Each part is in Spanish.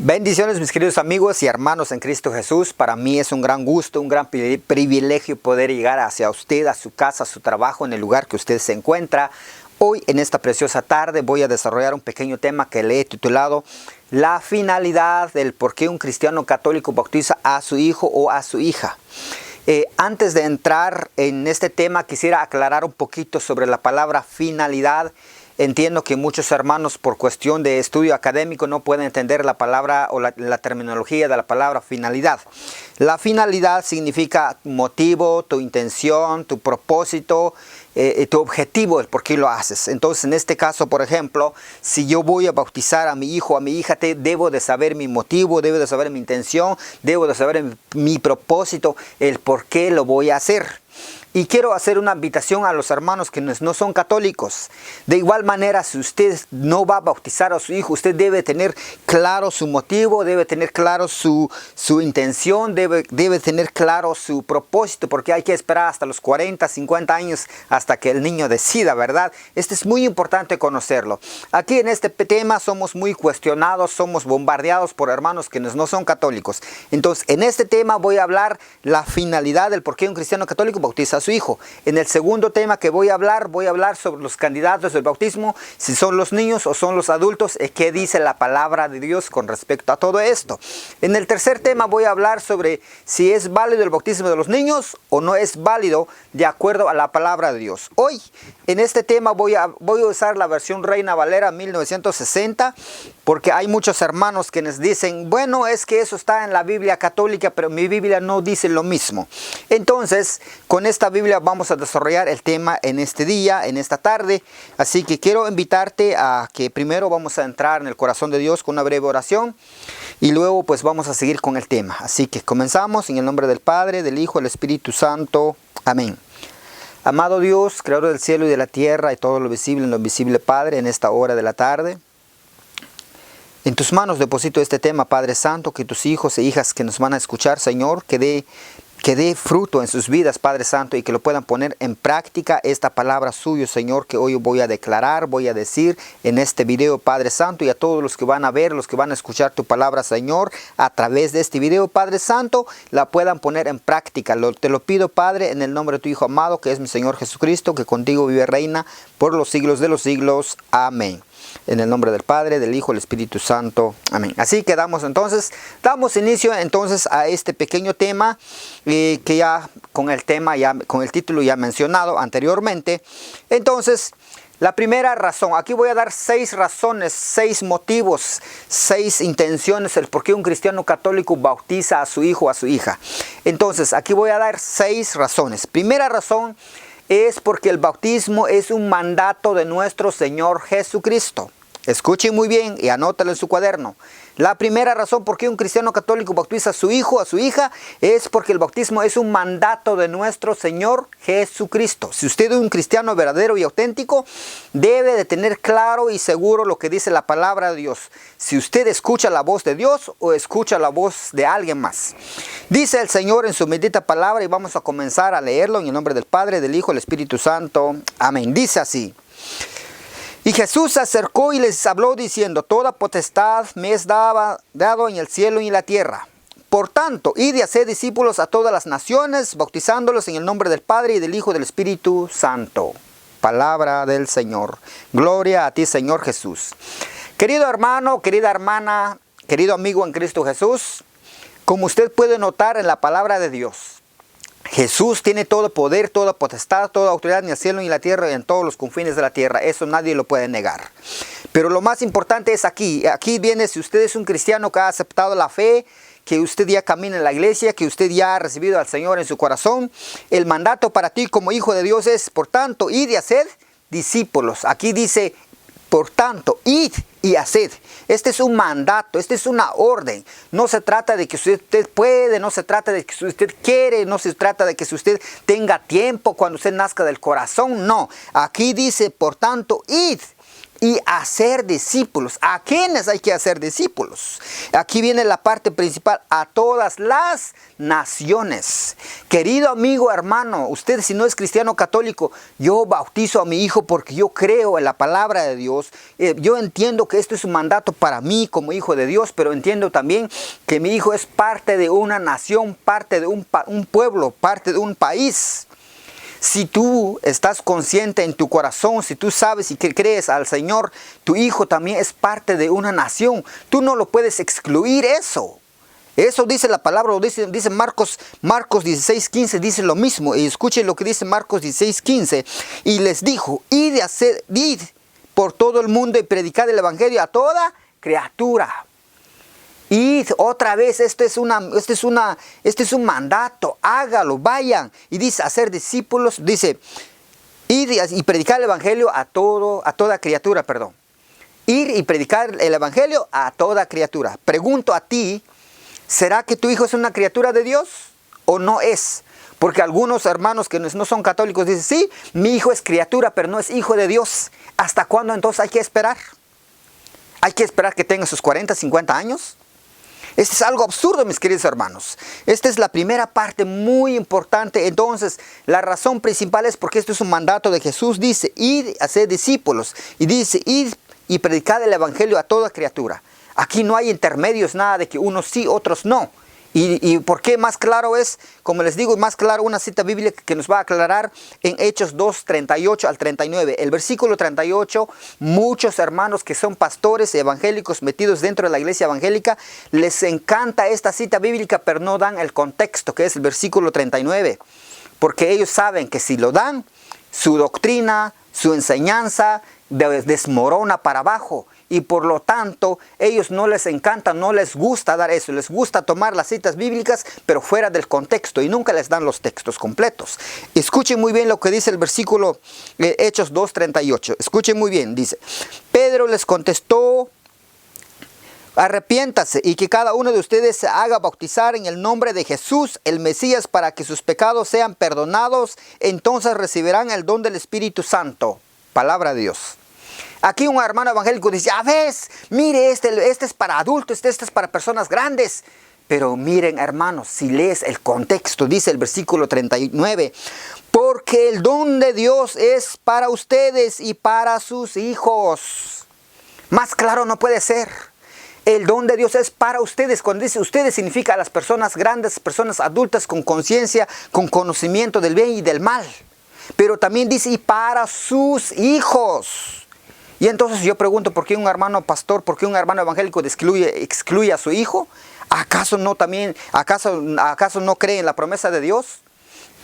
Bendiciones, mis queridos amigos y hermanos en Cristo Jesús. Para mí es un gran gusto, un gran privilegio poder llegar hacia usted, a su casa, a su trabajo, en el lugar que usted se encuentra. Hoy, en esta preciosa tarde, voy a desarrollar un pequeño tema que le he titulado La finalidad del por qué un cristiano católico bautiza a su hijo o a su hija. Antes de entrar en este tema, quisiera aclarar un poquito sobre la palabra finalidad. Entiendo que muchos hermanos por cuestión de estudio académico no pueden entender la palabra o la terminología de la palabra finalidad. La finalidad significa motivo, tu intención, tu propósito, tu objetivo, el por qué lo haces. Entonces, en este caso, por ejemplo, si yo voy a bautizar a mi hijo o a mi hija, debo de saber mi motivo, debo de saber mi intención, debo de saber mi propósito, el por qué lo voy a hacer. Y quiero hacer una invitación a los hermanos que no son católicos. De igual manera, si usted no va a bautizar a su hijo, usted debe tener claro su motivo, debe tener claro su intención, debe tener claro su propósito, porque hay que esperar hasta los 40, 50 años hasta que el niño decida, ¿verdad? Este es muy importante conocerlo. Aquí en este tema somos muy cuestionados, somos bombardeados por hermanos que no son católicos. Entonces, en este tema voy a hablar la finalidad del por qué un cristiano católico bautiza a su hijo. En el segundo tema que voy a hablar sobre los candidatos del bautismo, si son los niños o son los adultos, qué dice la palabra de Dios con respecto a todo esto. En el tercer tema voy a hablar sobre si es válido el bautismo de los niños o no es válido de acuerdo a la palabra de Dios. Hoy, en este tema voy a usar la versión Reina Valera 1960, porque hay muchos hermanos que nos dicen, bueno, es que eso está en la Biblia católica, pero mi Biblia no dice lo mismo. Entonces, con esta Biblia vamos a desarrollar el tema en este día, en esta tarde. Así que quiero invitarte a que primero vamos a entrar en el corazón de Dios con una breve oración y luego pues vamos a seguir con el tema. Así que comenzamos en el nombre del Padre, del Hijo y del Espíritu Santo. Amén. Amado Dios, creador del cielo y de la tierra y todo lo visible y lo invisible, Padre, en esta hora de la tarde, en tus manos deposito este tema, Padre Santo, que tus hijos e hijas que nos van a escuchar, Señor, que dé fruto en sus vidas, Padre Santo, y que lo puedan poner en práctica esta palabra suya, Señor, que hoy voy a declarar, voy a decir en este video, Padre Santo, y a todos los que van a ver, los que van a escuchar tu palabra, Señor, a través de este video, Padre Santo, la puedan poner en práctica. Te lo pido, Padre, en el nombre de tu Hijo amado, que es mi Señor Jesucristo, que contigo vive y reina por los siglos de los siglos. Amén. En el nombre del Padre, del Hijo y del Espíritu Santo. Amén. Así que damos inicio entonces a este pequeño tema que ya con el título ya mencionado anteriormente. Entonces, la primera razón, aquí voy a dar 6 razones, 6 motivos, 6 intenciones, el por qué un cristiano católico bautiza a su hijo o a su hija. Entonces, aquí voy a dar 6 razones. Primera razón es porque el bautismo es un mandato de nuestro Señor Jesucristo. Escuchen muy bien y anótalo en su cuaderno. La primera razón por qué un cristiano católico bautiza a su hijo o a su hija es porque el bautismo es un mandato de nuestro Señor Jesucristo. Si usted es un cristiano verdadero y auténtico, debe de tener claro y seguro lo que dice la palabra de Dios. Si usted escucha la voz de Dios o escucha la voz de alguien más. Dice el Señor en su bendita palabra, y vamos a comenzar a leerlo en el nombre del Padre, del Hijo y del Espíritu Santo. Amén. Dice así. Y Jesús se acercó y les habló diciendo, toda potestad me es dado en el cielo y en la tierra. Por tanto, id y haced discípulos a todas las naciones, bautizándolos en el nombre del Padre y del Hijo y del Espíritu Santo. Palabra del Señor. Gloria a ti, Señor Jesús. Querido hermano, querida hermana, querido amigo en Cristo Jesús, como usted puede notar en la palabra de Dios, Jesús tiene todo poder, toda potestad, toda autoridad en el cielo y en la tierra y en todos los confines de la tierra. Eso nadie lo puede negar. Pero lo más importante es aquí. Aquí viene, si usted es un cristiano que ha aceptado la fe, que usted ya camina en la iglesia, que usted ya ha recibido al Señor en su corazón, el mandato para ti como hijo de Dios es, por tanto, id y haced discípulos. Aquí dice, por tanto, id y haced. Este es un mandato, esta es una orden. No se trata de que usted puede, no se trata de que usted quiere, no se trata de que usted tenga tiempo cuando usted nazca del corazón. No, aquí dice, por tanto, id. y hacer discípulos. ¿A quiénes hay que hacer discípulos? Aquí viene la parte principal: a todas las naciones. Querido amigo, hermano, usted si no es cristiano católico, yo bautizo a mi hijo porque yo creo en la palabra de Dios. Yo entiendo que esto es un mandato para mí como hijo de Dios, pero entiendo también que mi hijo es parte de una nación, parte de un pueblo, parte de un país. Si tú estás consciente en tu corazón, si tú sabes y que crees al Señor, tu hijo también es parte de una nación. Tú no lo puedes excluir eso. Eso dice la palabra, lo dice Marcos 16:15, dice lo mismo. Y escuchen lo que dice Marcos 16:15. Y les dijo: id por todo el mundo y predicad el evangelio a toda criatura. Y otra vez, este es un mandato: hágalo, vayan. Y dice hacer discípulos, dice ir y predicar el evangelio a toda criatura, perdón. Ir y predicar el evangelio a toda criatura. Pregunto a ti, ¿será que tu hijo es una criatura de Dios o no es? Porque algunos hermanos que no son católicos dicen: sí, mi hijo es criatura, pero no es hijo de Dios. ¿Hasta cuándo entonces hay que esperar? ¿Hay que esperar que tenga sus 40, 50 años? Esto es algo absurdo, mis queridos hermanos. Esta es la primera parte muy importante. Entonces, la razón principal es porque esto es un mandato de Jesús. Dice: id a ser discípulos. Y dice: id y predicad el evangelio a toda criatura. Aquí no hay intermedios, nada de que unos sí, otros no. ¿Y por qué más claro es? Como les digo, más claro una cita bíblica que nos va a aclarar en Hechos 2, 38 al 39. El versículo 38, muchos hermanos que son pastores evangélicos metidos dentro de la iglesia evangélica, les encanta esta cita bíblica, pero no dan el contexto, que es el versículo 39. Porque ellos saben que si lo dan, su doctrina, su enseñanza desmorona para abajo. Y por lo tanto, ellos no les encanta, no les gusta dar eso. Les gusta tomar las citas bíblicas, pero fuera del contexto. Y nunca les dan los textos completos. Escuchen muy bien lo que dice el versículo Hechos 2:38. Escuchen muy bien, dice: Pedro les contestó: arrepiéntase y que cada uno de ustedes se haga bautizar en el nombre de Jesús, el Mesías, para que sus pecados sean perdonados. Entonces recibirán el don del Espíritu Santo. Palabra de Dios. Aquí un hermano evangélico dice: a ver, mire, este es para adultos, este es para personas grandes. Pero miren, hermanos, si lees el contexto, dice el versículo 39, porque el don de Dios es para ustedes y para sus hijos. Más claro no puede ser. El don de Dios es para ustedes. Cuando dice ustedes, significa a las personas grandes, personas adultas con conciencia, con conocimiento del bien y del mal. Pero también dice: y para sus hijos. Y entonces yo pregunto: ¿por qué un hermano pastor, por qué un hermano evangélico excluye a su hijo? ¿Acaso no cree en la promesa de Dios?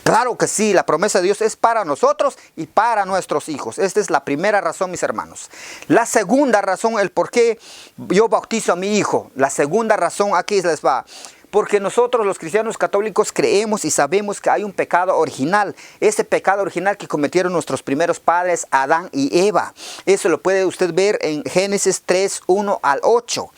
Claro que sí, la promesa de Dios es para nosotros y para nuestros hijos. Esta es la primera razón, mis hermanos. La segunda razón, el por qué yo bautizo a mi hijo. La segunda razón, aquí les va. Porque nosotros los cristianos católicos creemos y sabemos que hay un pecado original. Ese pecado original que cometieron nuestros primeros padres, Adán y Eva. Eso lo puede usted ver en Génesis 3, 1 al 8.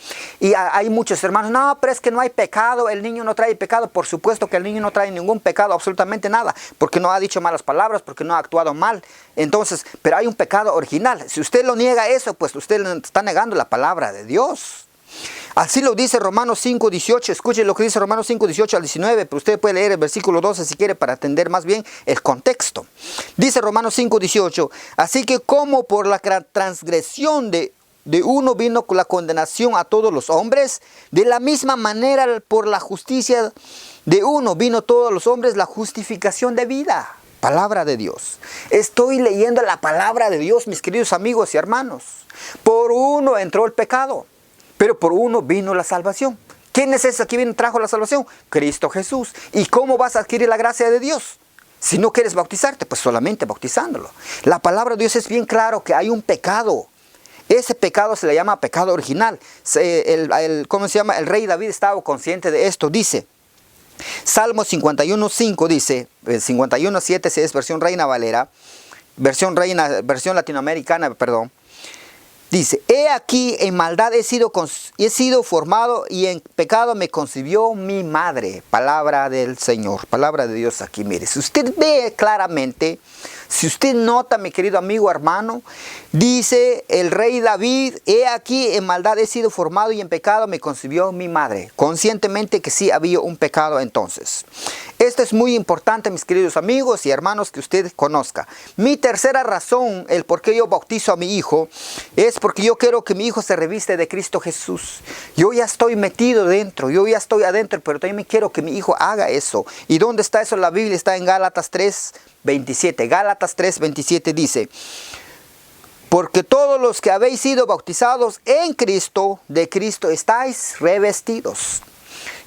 Y hay muchos hermanos: no, pero es que no hay pecado, el niño no trae pecado. Por supuesto que el niño no trae ningún pecado, absolutamente nada. Porque no ha dicho malas palabras, porque no ha actuado mal. Entonces, pero hay un pecado original. Si usted lo niega eso, pues usted está negando la palabra de Dios. Así lo dice Romanos 5:18. Escuchen lo que dice Romanos 5:18 al 19. Pero usted puede leer el versículo 12 si quiere, para entender más bien el contexto. Dice Romanos 5:18. Así que como por la transgresión de uno vino la condenación a todos los hombres, de la misma manera por la justicia de uno vino a todos los hombres la justificación de vida. Palabra de Dios. Estoy leyendo la palabra de Dios, mis queridos amigos y hermanos. Por uno entró el pecado, pero por uno vino la salvación. ¿Quién es ese que trajo la salvación? Cristo Jesús. ¿Y cómo vas a adquirir la gracia de Dios? Si no quieres bautizarte, pues solamente bautizándolo. La palabra de Dios es bien claro que hay un pecado. Ese pecado se le llama pecado original. ¿Cómo se llama? El rey David estaba consciente de esto. Dice, Salmo 51:5 dice, 51:7 si es versión Reina Valera, versión latinoamericana, perdón. Dice: he aquí en maldad he sido formado y en pecado me concibió mi madre. Palabra del Señor, palabra de Dios aquí. Mire, si usted ve claramente, Si usted nota, mi querido amigo hermano, dice el rey David, he aquí en maldad he sido formado y en pecado me concibió mi madre. Conscientemente que sí había un pecado entonces. Esto es muy importante, mis queridos amigos y hermanos, que usted conozca. Mi tercera razón, el por qué yo bautizo a mi hijo, es porque yo quiero que mi hijo se reviste de Cristo Jesús. Yo ya estoy metido dentro, yo ya estoy adentro, pero también quiero que mi hijo haga eso. ¿Y dónde está eso? La Biblia está en Gálatas 3:27. Gálatas 3:27 dice: porque todos los que habéis sido bautizados en Cristo, de Cristo estáis revestidos.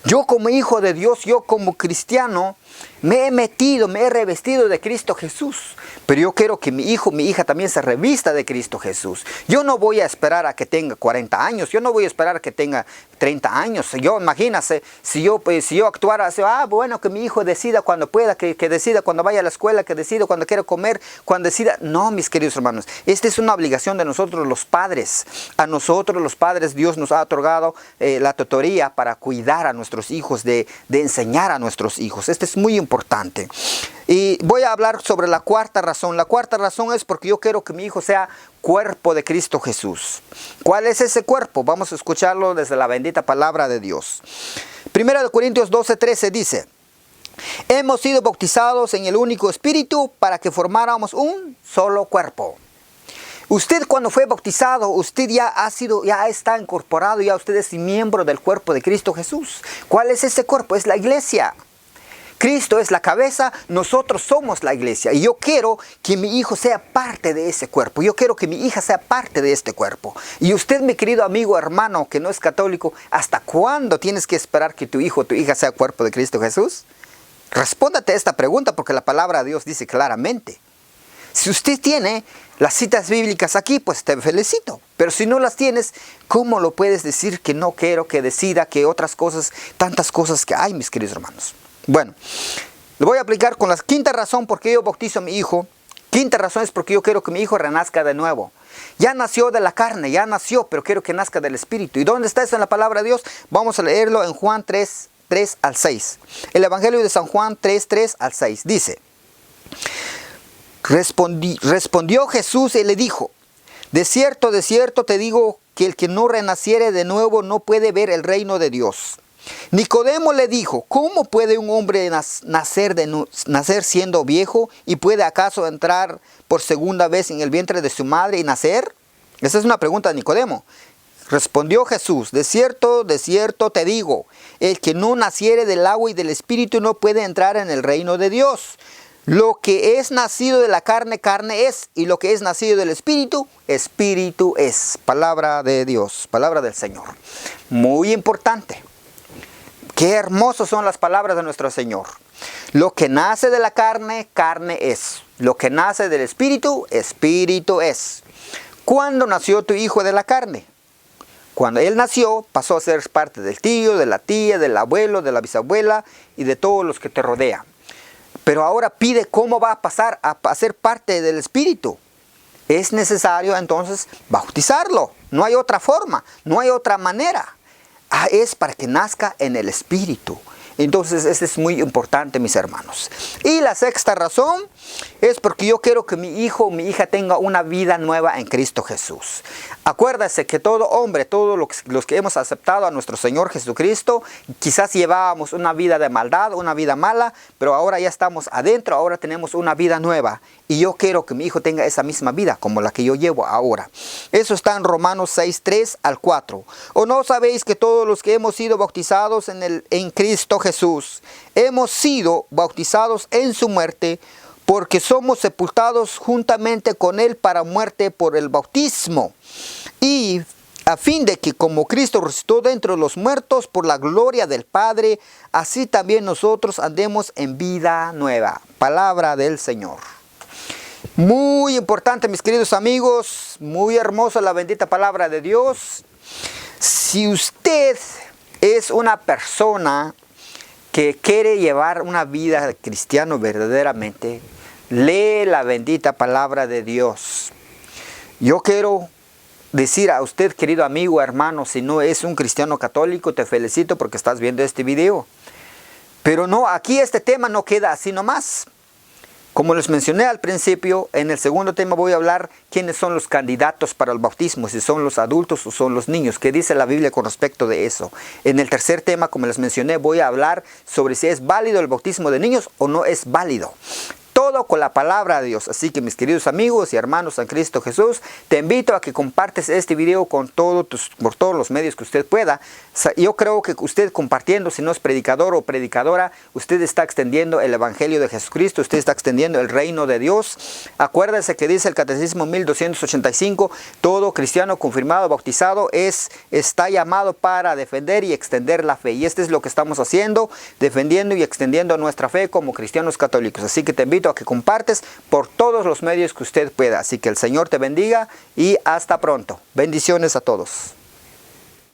Yo como hijo de Dios, yo como cristiano, me he revestido de Cristo Jesús. Pero yo quiero que mi hijo, mi hija también se revista de Cristo Jesús. Yo no voy a esperar a que tenga 40 años, yo no voy a esperar a que tenga 30 años. Yo, imagínate, si yo actuara así, bueno, que mi hijo decida cuando pueda, que decida cuando vaya a la escuela, que decida cuando quiera comer, cuando decida. No, mis queridos hermanos, esta es una obligación de nosotros los padres. A nosotros los padres Dios nos ha otorgado la tutoría para cuidar a nuestros hijos, de enseñar a nuestros hijos. Esto es muy importante. Y voy a hablar sobre la cuarta razón. La cuarta razón es porque yo quiero que mi hijo sea cuerpo de Cristo Jesús. ¿Cuál es ese cuerpo? Vamos a escucharlo desde la bendita palabra de Dios. 1 Corintios 12:13 dice: hemos sido bautizados en el único espíritu para que formáramos un solo cuerpo. Usted cuando fue bautizado, usted ya está incorporado, ya usted es miembro del cuerpo de Cristo Jesús. ¿Cuál es ese cuerpo? Es la iglesia. Cristo es la cabeza, nosotros somos la iglesia. Y yo quiero que mi hijo sea parte de ese cuerpo. Yo quiero que mi hija sea parte de este cuerpo. Y usted, mi querido amigo, hermano, que no es católico, ¿hasta cuándo tienes que esperar que tu hijo o tu hija sea cuerpo de Cristo Jesús? Respóndate a esta pregunta porque la palabra de Dios dice claramente. Si usted tiene las citas bíblicas aquí, pues te felicito. Pero si no las tienes, ¿cómo lo puedes decir que no quiero que decida que otras cosas, tantas cosas que hay, mis queridos hermanos? Bueno, lo voy a aplicar con la quinta razón por qué yo bautizo a mi hijo. Quinta razón es porque yo quiero que mi hijo renazca de nuevo. Ya nació de la carne, ya nació, pero quiero que nazca del Espíritu. ¿Y dónde está eso en la palabra de Dios? Vamos a leerlo en Juan 3 al 6. El Evangelio de San Juan 3 al 6 dice: respondió Jesús y le dijo: de cierto te digo que el que no renaciere de nuevo no puede ver el reino de Dios. Nicodemo le dijo: ¿cómo puede un hombre nacer siendo viejo? ¿Y puede acaso entrar por segunda vez en el vientre de su madre y nacer? Esa es una pregunta de Nicodemo. Respondió Jesús: de cierto te digo, el que no naciere del agua y del espíritu no puede entrar en el reino de Dios. Lo que es nacido de la carne, carne es, y lo que es nacido del espíritu, espíritu es. Palabra de Dios, palabra del Señor. Muy importante. Qué hermosas son las palabras de nuestro Señor. Lo que nace de la carne, carne es. Lo que nace del espíritu, espíritu es. ¿Cuándo nació tu hijo de la carne? Cuando él nació, pasó a ser parte del tío, de la tía, del abuelo, de la bisabuela y de todos los que te rodean. Pero ahora pide cómo va a pasar a ser parte del espíritu. Es necesario entonces bautizarlo. No hay otra forma, no hay otra manera. Es para que nazca en el espíritu. Entonces, eso es muy importante, mis hermanos. Y la sexta razón es porque yo quiero que mi hijo o mi hija tenga una vida nueva en Cristo Jesús. Acuérdese que todo hombre, todos los que hemos aceptado a nuestro Señor Jesucristo, quizás llevábamos una vida de maldad, una vida mala, pero ahora ya estamos adentro, ahora tenemos una vida nueva. Y yo quiero que mi hijo tenga esa misma vida como la que yo llevo ahora. Eso está en Romanos 6:3 al 4. ¿O no sabéis que todos los que hemos sido bautizados en Cristo Jesús, hemos sido bautizados en su muerte, porque somos sepultados juntamente con él para muerte por el bautismo? Y a fin de que como Cristo resucitó de entre los muertos por la gloria del Padre, así también nosotros andemos en vida nueva. Palabra del Señor. Muy importante, mis queridos amigos, muy hermosa la bendita palabra de Dios. Si usted es una persona que quiere llevar una vida cristiana verdaderamente, lee la bendita palabra de Dios. Yo quiero decir a usted, querido amigo, hermano, si no es un cristiano católico, te felicito porque estás viendo este video. Pero no, aquí este tema no queda así nomás. Como les mencioné al principio, en el segundo tema voy a hablar quiénes son los candidatos para el bautismo, si son los adultos o son los niños, qué dice la Biblia con respecto de eso. En el tercer tema, como les mencioné, voy a hablar sobre si es válido el bautismo de niños o no es válido. Todo con la palabra de Dios. Así que mis queridos amigos y hermanos en Cristo Jesús, te invito a que compartes este video por todos los medios que usted pueda. Yo creo que usted compartiendo, si no es predicador o predicadora, usted está extendiendo el Evangelio de Jesucristo, usted está extendiendo el reino de Dios. Acuérdense que dice el Catecismo 1285, todo cristiano confirmado, bautizado, está llamado para defender y extender la fe. Y esto es lo que estamos haciendo, defendiendo y extendiendo nuestra fe como cristianos católicos. Así que te invito a que compartes por todos los medios que usted pueda. Así que el Señor te bendiga y hasta pronto. Bendiciones a todos.